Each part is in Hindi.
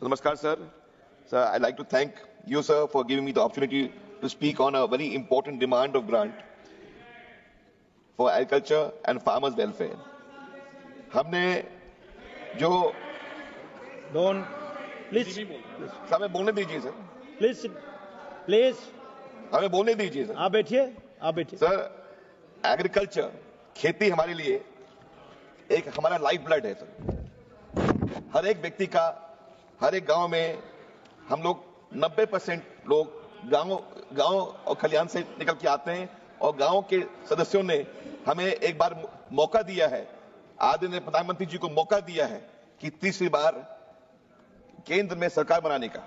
Namaskar, sir. Sir, I'd like to thank you, sir, for giving me the opportunity to speak on a very important demand of grant for agriculture and farmers' welfare. हमने जो Don't please. हमें बोलने दीजिए सर. Please. हमें बोलने दीजिए सर. आप बैठिए. सर, एग्रीकल्चर खेती हमारे लिए एक हमारा लाइफ ब्लड है सर. हर एक व्यक्ति का हर एक गांव में हम लोग 90% लोग गांव और खलिहान से निकल के आते हैं और गांव के सदस्यों ने हमें एक बार मौका दिया है, आदरणीय प्रधानमंत्री जी को मौका दिया है कि तीसरी बार केंद्र में सरकार बनाने का.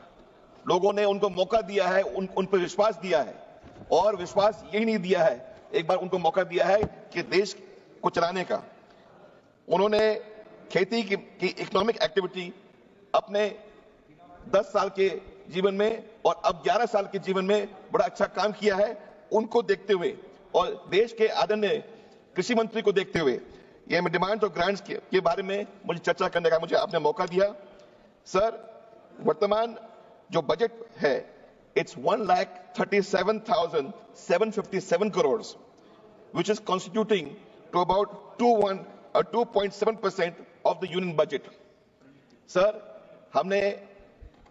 लोगों ने उनको मौका दिया है, उन पर विश्वास दिया है और विश्वास यही नहीं दिया है, एक बार उनको मौका दिया है कि देश को चलाने का. उन्होंने खेती की इकोनॉमिक एक्टिविटी अपने 10 साल के जीवन में और अब 11 साल के जीवन में बड़ा अच्छा काम किया है. उनको देखते हुए और देश के आदरणीय कृषि मंत्री को देखते हुए ये डिमांड और ग्रांट्स के बारे में मुझे चर्चा करने का मुझे आपने मौका दिया. सर, वर्तमान जो बजट है it's 1,37,757 crore, which is constituting to about 2.7% of the union budget. Sir, हमने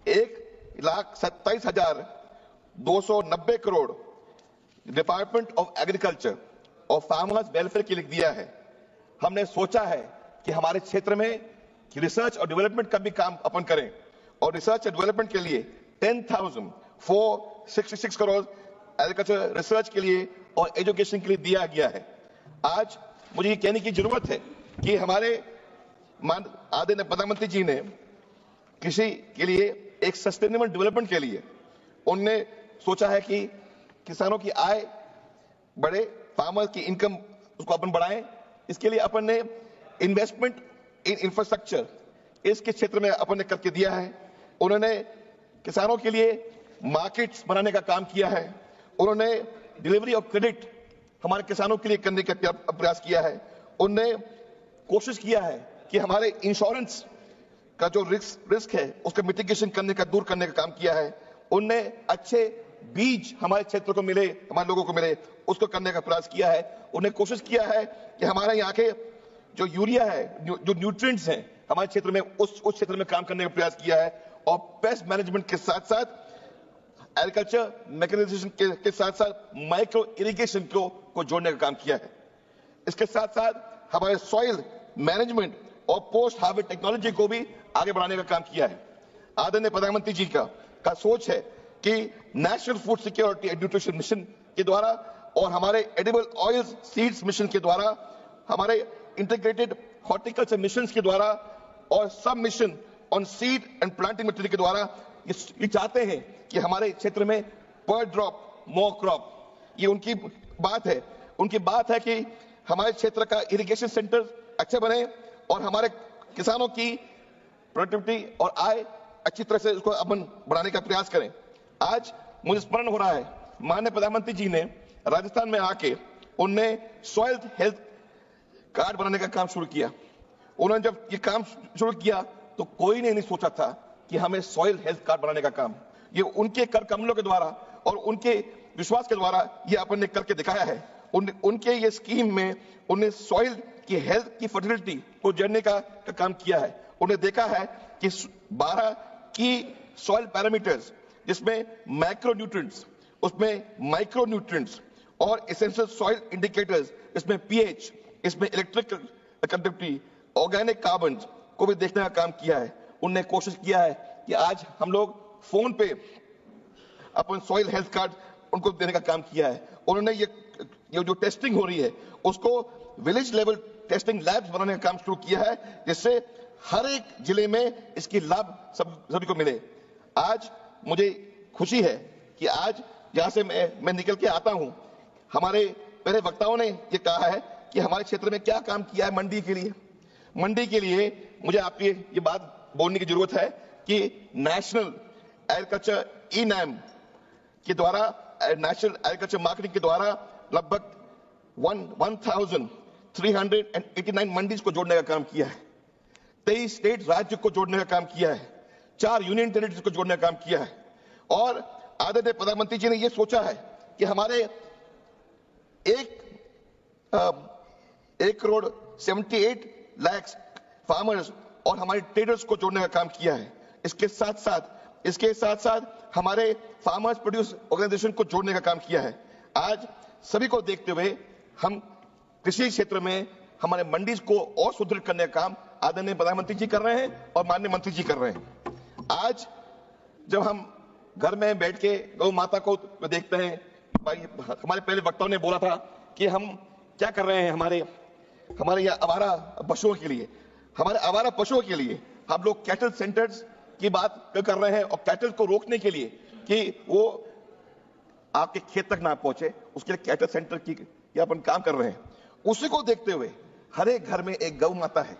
1,27,290 करोड़ डिपार्टमेंट ऑफ एग्रीकल्चर और फार्मर्स वेलफेयर के लिए दिया है. हमने सोचा है कि हमारे क्षेत्र में रिसर्च और डेवलपमेंट का भी काम अपन करें और रिसर्च और डेवलपमेंट के लिए 10,466 करोड़ एग्रीकल्चर रिसर्च के लिए और एजुकेशन के लिए दिया गया है. आज मुझे ये कहने की जरूरत है कि हमारे आदरणीय प्रधानमंत्री जी ने कृषि के लिए एक सस्टेनेबल डेवलपमेंट के लिए उनने सोचा है कि किसानों की आय बढ़े, फार्मर की इनकम उसको अपन बढ़ाएं. इसके लिए अपन ने इन्वेस्टमेंट इन इंफ्रास्ट्रक्चर इसके क्षेत्र में अपन ने करके दिया है. उन्होंने किसानों के लिए मार्केट्स बनाने का काम किया है. उन्होंने डिलीवरी ऑफ क्रेडिट हमारे किसानों के लिए करने का प्रयास किया है. उन्होंने कोशिश किया है कि हमारे इंश्योरेंस का जो रिस्क है उसका मिटिगेशन करने का, दूर करने का काम किया है. उनने अच्छे बीज हमारे क्षेत्र को मिले, हमारे लोगों को मिले, उसको करने का प्रयास किया है. उन्हें कोशिश किया है कि हमारे यहाँ के जो यूरिया है, जो न्यूट्रिएंट्स हैं हमारे क्षेत्र में उस क्षेत्र में काम करने का प्रयास किया है और पेस्ट मैनेजमेंट के साथ साथ एग्रीकल्चर मैकेनाइजेशन के साथ साथ माइक्रो इरिगेशन को जोड़ने का काम किया है. इसके साथ साथ हमारे सॉइल मैनेजमेंट और पोस्ट हार्वेस्ट टेक्नोलॉजी को भी आगे बढ़ाने का काम किया है. आदरणीय प्रधानमंत्री जी का सोच है कि national food security and nutrition mission के द्वारा और हमारे एडिबल ऑयल्स सीड्स मिशन के द्वारा, हमारे इंटीग्रेटेड हॉर्टिकल्चर मिशन के द्वारा और सब mission on seed and planting material के द्वारा ये चाहते हैं कि हमारे क्षेत्र में पर ड्रॉप मोर क्रॉप, ये उनकी बात है. उनकी बात है कि हमारे क्षेत्र का इरिगेशन सेंटर अच्छे बने और हमारे किसानों की प्रोडक्टिविटी और आय अच्छी तरह से उसको अपन बढ़ाने का प्रयास करें. आज मुझे स्मरण हो रहा है, माननीय प्रधानमंत्री जी ने राजस्थान में आके उनने सॉइल हेल्थ कार्ड बनाने का काम शुरू किया. उन्होंने जब ये काम शुरू किया तो कोई ने नहीं सोचा था कि हमें सॉइल हेल्थ कार्ड बनाने का काम, ये उनके कर कमलों के द्वारा और उनके विश्वास के द्वारा ये अपन ने करके दिखाया है. उनके ये स्कीम में उन्हें सॉइल की हेल्थ की फर्टिलिटी को जानने का काम किया है. उन्हें देखा है कि 12 की सॉइल पैरामीटर्स जिसमें मैक्रो न्यूट्रिएंट्स, उसमें माइक्रो न्यूट्रिएंट्स और एसेंशियल सॉइल इंडिकेटर्स, इसमें पीएच, इसमें इलेक्ट्रिक कंडक्टिविटी, ऑर्गेनिक कार्बन को भी देखने का काम किया है. उनने कोशिश किया है कि आज हम लोग फोन पे अपन सॉइल हेल्थ कार्ड उनको देने का काम किया है. उन्होंने ये जो टेस्टिंग हो रही है उसको विलेज लेवल टेस्टिंग लैब्स बनाने का काम शुरू किया है, जिससे हर एक जिले में इसकी लाभ सभी को मिले. आज मुझे खुशी है कि आज जहां से मैं निकल के आता हूं, हमारे पहले वक्ताओं ने ये कहा है कि हमारे क्षेत्र में क्या काम किया है मंडी के लिए. मंडी के लिए मुझे आपकी ये बात बोलने की जरूरत है कि नेशनल एग्रीकल्चर ई-नैम के द्वारा, नेशनल एग्रीकल्चर मार्केटिंग के द्वारा लगभग 1,389 मंडीज को जोड़ने का काम किया है. 23 स्टेट राज्य को जोड़ने का काम किया है. 4 यूनियन टेरिटरीज को जोड़ने का काम किया है। और आदरणीय प्रधानमंत्री जी ने यह सोचा है कि हमारे 1,78,00,000 फार्मर्स और हमारे ट्रेडर्स को जोड़ने का काम किया है। इसके साथ साथ हमारे फार्मर्स प्रोड्यूस ऑर्गेनाइजेशन को जोड़ने का काम किया है। आज सभी को देखते हुए हम कृषि क्षेत्र में हमारे मंडी को और सुदृढ़ करने का काम आदरणीय प्रधानमंत्री जी कर रहे हैं और माननीय मंत्री जी कर रहे हैं। आज जब हम घर में बैठ के गौ माता को देखते हैं, हमारे पहले वक्ताओं ने बोला था कि हम क्या कर रहे हैं हमारे यहाँ आवारा पशुओं के लिए। हमारे आवारा पशुओं के लिए हम लोग कैटल सेंटर्स की बात कर रहे हैं और कैटल को रोकने के लिए कि वो आपके खेत तक ना पहुंचे, उसके लिए कैटल सेंटर की अपन काम कर रहे हैं। उसी को देखते हुए हर एक घर में एक गौ माता है।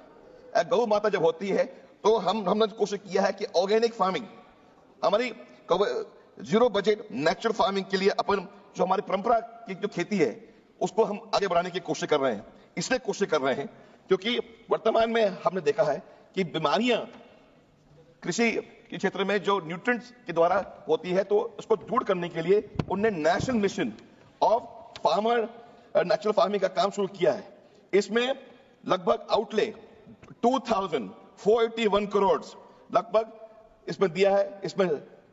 गौ माता जब होती है तो हमने कोशिश किया है कि ऑर्गेनिक फार्मिंग, हमारी जीरो बजट नेचुरल फार्मिंग के लिए अपन जो हमारी परंपरा की जो खेती है उसको हम आगे बढ़ाने की कोशिश कर रहे हैं। इसलिए कोशिश कर रहे हैं क्योंकि वर्तमान में हमने देखा है कि बीमारियां कृषि के क्षेत्र में जो न्यूट्रिएंट्स के द्वारा होती है, तो उसको दूर करने के लिए उन्होंने national mission of farmer natural farming का काम शुरू किया है। इसमें लगभग आउटले 2,481 करोड़ लगभग इसमें दिया है। इसमें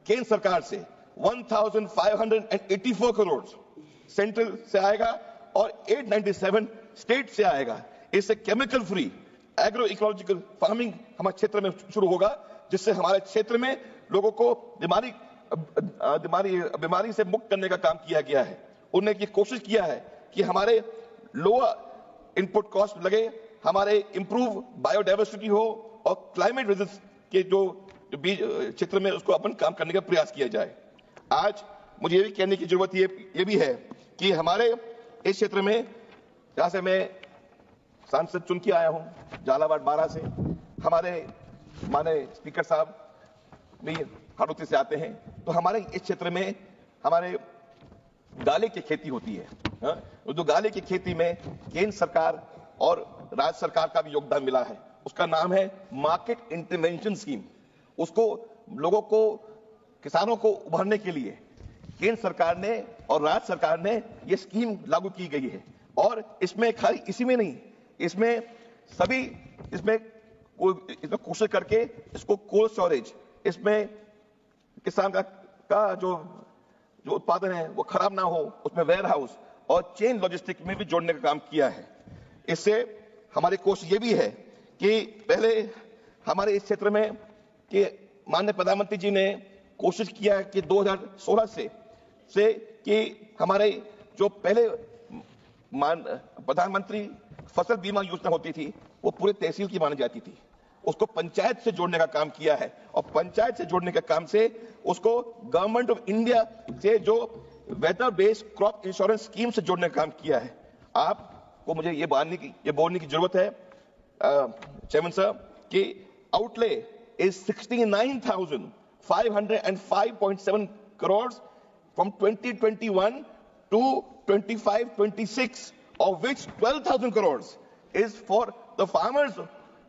केंद्र सरकार से 1,584 करोड़ सेंट्रल से आएगा और 897 स्टेट से आएगा। इससे chemical free agro ecological farming हमारे क्षेत्र में शुरू होगा, जिससे हमारे क्षेत्र में लोगों को बीमारी से मुक्त करने का काम किया गया है। उन्होंने ये कोशिश किया है कि हमारे लोअर इनपुट कॉस्ट लगे, हमारे इंप्रूव बायोडाइवर्सिटी हो और क्लाइमेट रेजिस्टेंस के जो बीज क्षेत्र में उसको अपन काम करने का प्रयास किया जाए। आज मुझे ये भी कहने की जरूरत ये भी है कि हमारे इस क्षेत्र में, जहां से मैं सांसद चुन के आया हूं, झालावाड़ 12 से, हमारे माननीय स्पीकर साहब भी हाड़ौती से आते हैं, तो हमारे इस क्षेत्र में हमारे गाले की खेती होती है। जो गाले की खेती में केंद्र सरकार और राज्य सरकार का भी योगदान मिला है। उसका नाम है मार्केट इंटरवेंशन स्कीम। उसको लोगों को, किसानों को उभरने के लिए केंद्र सरकार ने और राज्य सरकार ने यह स्कीम लागू की गई है। और इसमें खाली इसी में नहीं, इसमें सभी इसमें कोशिश करके इसको कोल्ड स्टोरेज, इसमें किसान का जो उत्पादन है वो खराब ना हो, उसमें वेयर हाउस और चेन लॉजिस्टिक में भी जोड़ने का काम किया है। इससे हमारी कोशिश ये भी है कि पहले हमारे इस क्षेत्र में कि माननीय प्रधानमंत्री जी ने कोशिश किया है कि 2016 से कि हमारे जो पहले प्रधानमंत्री फसल बीमा योजना होती थी वो पूरे तहसील की मानी जाती थी, उसको पंचायत से जोड़ने का काम किया है। और पंचायत से जोड़ने के काम से उसको गवर्नमेंट ऑफ इंडिया से जो weather based crop insurance scheme से जोड़ने का काम किया है। आपको मुझे ये बोलने की जरूरत है चेयरमैन साहब कि outlay is 69,505.7 crore from 2021 to 25-26, of which 12,000 crores is for the farmers,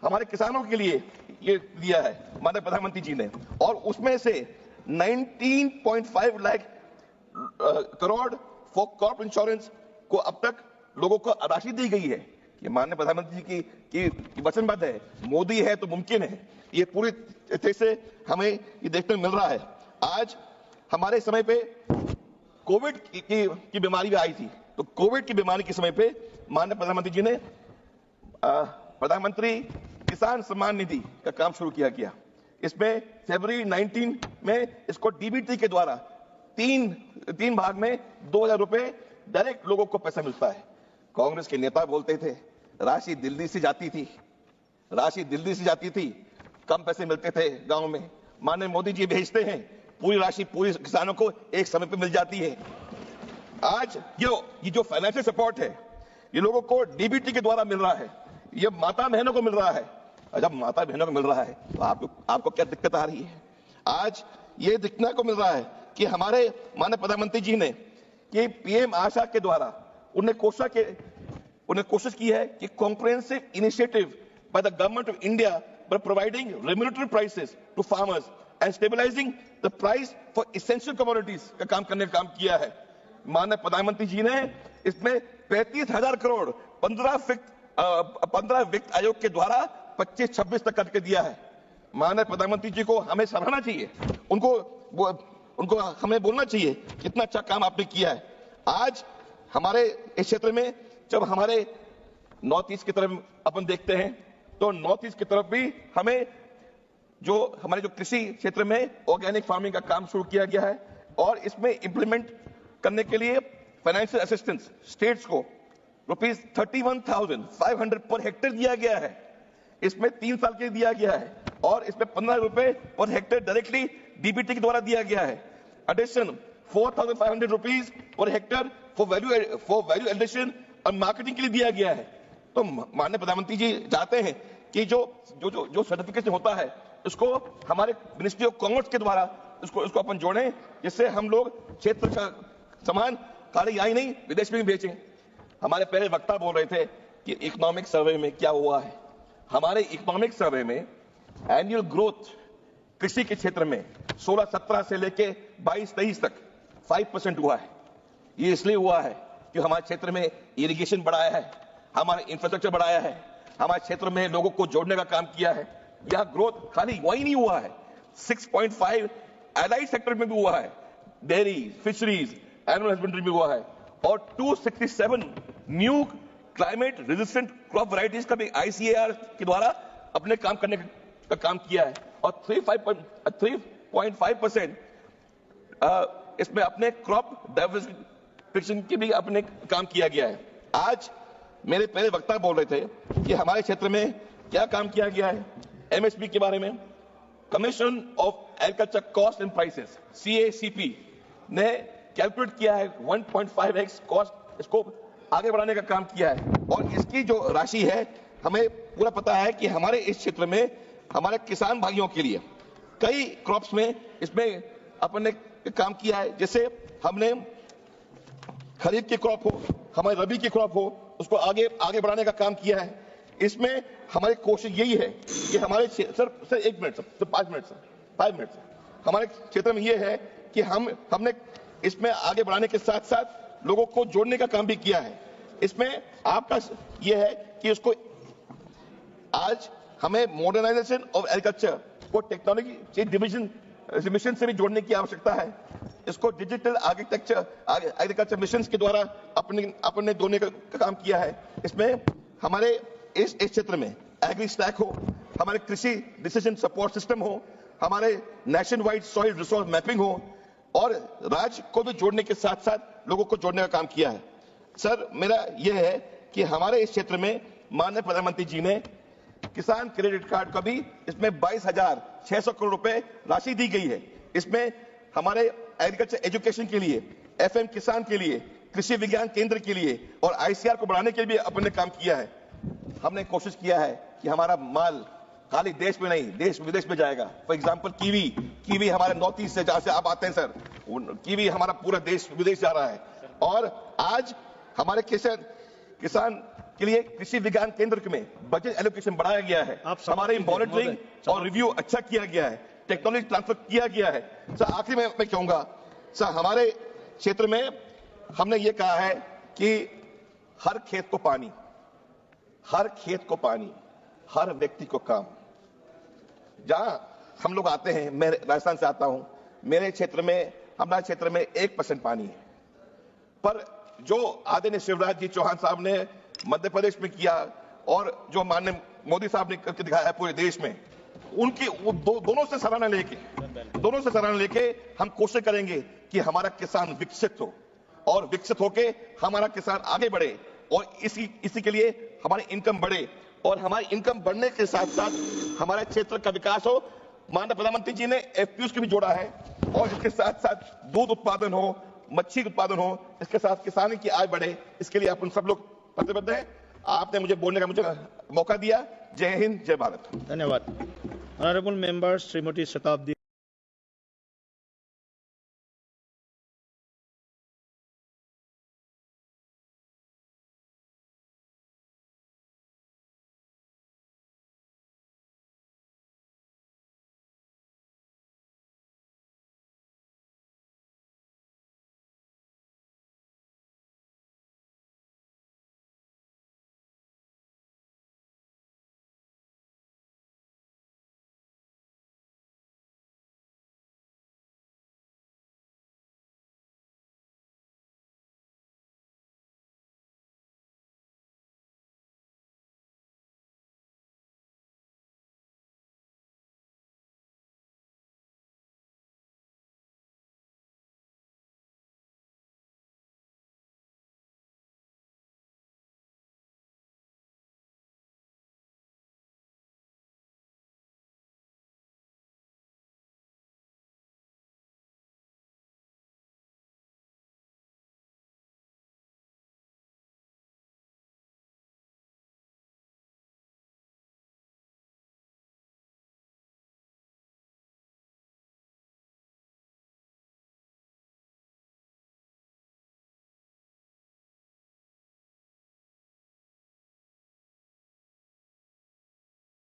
हमारे किसानों के लिए ये दिया है माननीय प्रधानमंत्री जी ने। और उसमें से 19.5 lakh crore for crop insurance को अब तक लोगों को राशि दी गई है। ये माननीय प्रधानमंत्री जी की वचनबद्ध है, मोदी है तो मुमकिन है। ये पूरी तरह से हमें ये देखने को मिल रहा है। आज हमारे समय पे कोविड की बीमारी भी आई थी, तो कोविड की बीमारी के समय पे माननीय प्रधानमंत्री जी ने प्रधानमंत्री किसान सम्मान निधि का काम शुरू किया गया। इसमें फरवरी 19 में इसको डीबीटी के द्वारा तीन भाग में 2,000 रुपए डायरेक्ट लोगों को पैसा मिलता है। कांग्रेस के नेता बोलते थे राशि दिल्ली से जाती थी, कम पैसे मिलते थे गांव में। माननीय मोदी जी भेजते हैं, पूरी राशि पूरी किसानों को एक समय पे मिल जाती है। आज ये जो फाइनेंशियल सपोर्ट है ये लोगों को डीबीटी के द्वारा मिल रहा है, ये माता बहनों को मिल रहा है। जब माता बहनों को मिल रहा है तो आपको क्या दिक्कत आ रही है? आज ये दिखने को मिल रहा है कि हमारे माननीय प्रधानमंत्री जी ने कि पीएम आशा के द्वारा उन्हें कोशिश की है कि comprehensive initiative by the government of India by providing remunerative prices to farmers and stabilising the price for essential commodities का काम करने का काम किया है। माननीय प्रधानमंत्री जी ने इसमें 35,000 करोड़ 15 वित्त आयोग के द्वारा 25-26 तक करके दिया है। माननीय प्रधानमंत्री जी को हमें सराहना चाहिए, उनको हमें बोलना चाहिए कितना अच्छा काम आपने किया है। आज हमारे इस क्षेत्र में जब हमारे नॉर्थ ईस्ट की तरफ अपन देखते हैं तो नॉर्थ ईस्ट की तरफ भी हमें हमारे कृषि क्षेत्र में ऑर्गेनिक फार्मिंग का काम शुरू किया गया है और इसमें इंप्लीमेंट करने के लिए फाइनेंशियल असिस्टेंस स्टेट्स को ₹31,500 पर हेक्टेयर दिया गया है। इसमें 3 साल के लिए दिया गया है और इसमें ₹15 पर हेक्टेयर डायरेक्टली डीबीटी के द्वारा दिया गया है। Addition ₹4,500 per hectare for value addition और मार्केटिंग के लिए दिया गया है। तो माननीय प्रधानमंत्री जी चाहते हैं कि जो सर्टिफिकेशन होता है उसको हमारे मिनिस्ट्री ऑफ कॉमर्स के द्वारा उसको अपन जोड़ें, जिससे हम लोग क्षेत्र का सामान खाली आई नहीं विदेश में भी बेचें। हमारे पहले वक्ता बोल रहे थे कि इकोनॉमिक सर्वे में क्या हुआ है। हमारे इकोनॉमिक सर्वे में एनुअल ग्रोथ कृषि के क्षेत्र में 16-17 से लेके 22-23 तक 5% हुआ है। ये इसलिए हुआ है कि हमारे क्षेत्र में इरिगेशन बढ़ाया है, हमारे इंफ्रास्ट्रक्चर बढ़ाया है, हमारे क्षेत्र में लोगों को जोड़ने का काम किया है। यह ग्रोथ खाली वही नहीं हुआ है, 6.5 एलाइड सेक्टर में भी हुआ है, डेयरी, फिशरीज, एनिमल हस्बेंड्री में हुआ है और 267 new climate resistant crop varieties का भी ICAR के द्वारा अपने काम करने का काम किया है और 3.5% इसमें अपने क्रॉप डाइवर्सिफिकेशन की भी अपने काम किया गया है। आज मेरे पहले वक्ता बोल रहे थे कि हमारे क्षेत्र में क्या काम किया गया है। MSP के बारे में commission of agriculture cost and prices CACP ने कैलकुलेट किया है 1.5x कॉस्ट, इसको आगे बढ़ाने का काम किया है और इसकी जो राशि है हमें पूरा पता है कि हमारे इस क्षेत्र में हमारे किसान भाइयों के लिए कई क्रॉप्स में इसमें अपन ने काम किया है। जैसे हमने खरीफ की क्रॉप हो, हमारे रबी की क्रॉप हो, उसको आगे बढ़ाने का काम किया है। इसमें हमारी कोशिश यही है कि हमारे sir 1 minute sir 5 minute sir हमारे क्षेत्र में यह है कि हमने इसमें आगे बढ़ाने के साथ साथ लोगों को जोड़ने का काम भी किया है। इसमें आपका यह है कि उसको आज हमें मॉडर्नाइजेशन ऑफ एग्रीकल्चर को टेक्नोलॉजी डिविजन से भी जोड़ने की आवश्यकता है। इसको डिजिटल आर्किटेक्चर एग्रीकल्चर मिशन के द्वारा अपने जोड़ने का काम किया है। इसमें हमारे इस क्षेत्र में एग्री स्टैक हो, हमारे कृषि डिसीजन सपोर्ट सिस्टम हो, हमारे nation wide soil resource mapping हो और राज्य को भी जोड़ने के साथ साथ लोगों को जोड़ने का काम किया है। सर मेरा यह है कि हमारे इस क्षेत्र में माननीय प्रधानमंत्री जी ने किसान क्रेडिट कार्ड का भी इसमें 22,600 करोड़ रुपए राशि दी गई है। इसमें हमारे एग्रीकल्चर एजुकेशन के लिए, FM किसान के लिए, कृषि विज्ञान केंद्र के लिए और ICAR को बढ़ाने के लिए अपने काम किया है। हमने कोशिश किया है कि हमारा माल खाली देश में नहीं देश विदेश में जाएगा। फॉर एग्जाम्पल कीवी हमारे नॉर्थ ईस्ट से जहां से आप आते हैं सर, कीवी हमारा पूरा देश विदेश जा रहा है और आज हमारे किसान के लिए कृषि विज्ञान केंद्र में बजट एलोकेशन बढ़ाया गया है। हमारे मॉनिटरिंग और रिव्यू अच्छा किया गया है, टेक्नोलॉजी ट्रांसफर किया गया है। सर आखिरी में मैं कहूंगा सर हमारे क्षेत्र में हमने ये कहा है कि हर खेत को पानी, हर व्यक्ति को काम। जहां हम लोग आते हैं, मैं राजस्थान से आता हूं, हमारे क्षेत्र में 1% पानी है, पर जो आदरणीय शिवराज जी चौहान साहब ने मध्य प्रदेश में किया और जो माननीय मोदी साहब ने करके दिखाया है पूरे देश में, उनकी दोनों से सराहना लेके हम कोशिश करेंगे कि हमारा किसान विकसित हो और विकसित होके हमारा किसान आगे बढ़े और इसी के लिए हमारी इनकम बढ़े और हमारी इनकम बढ़ने के साथ साथ हमारे क्षेत्र का विकास हो। माननीय प्रधानमंत्री जी ने FPOs को भी जोड़ा है और इसके साथ साथ दूध उत्पादन हो, मच्छी उत्पादन हो, इसके साथ किसानी की आय बढ़े, इसके लिए अपन सब लोग प्रतिबद्ध हैं। आपने मुझे बोलने का मौका दिया। जय हिंद, जय भारत। धन्यवाद। ऑनरेबल मेंबर श्रीमती शताब्दी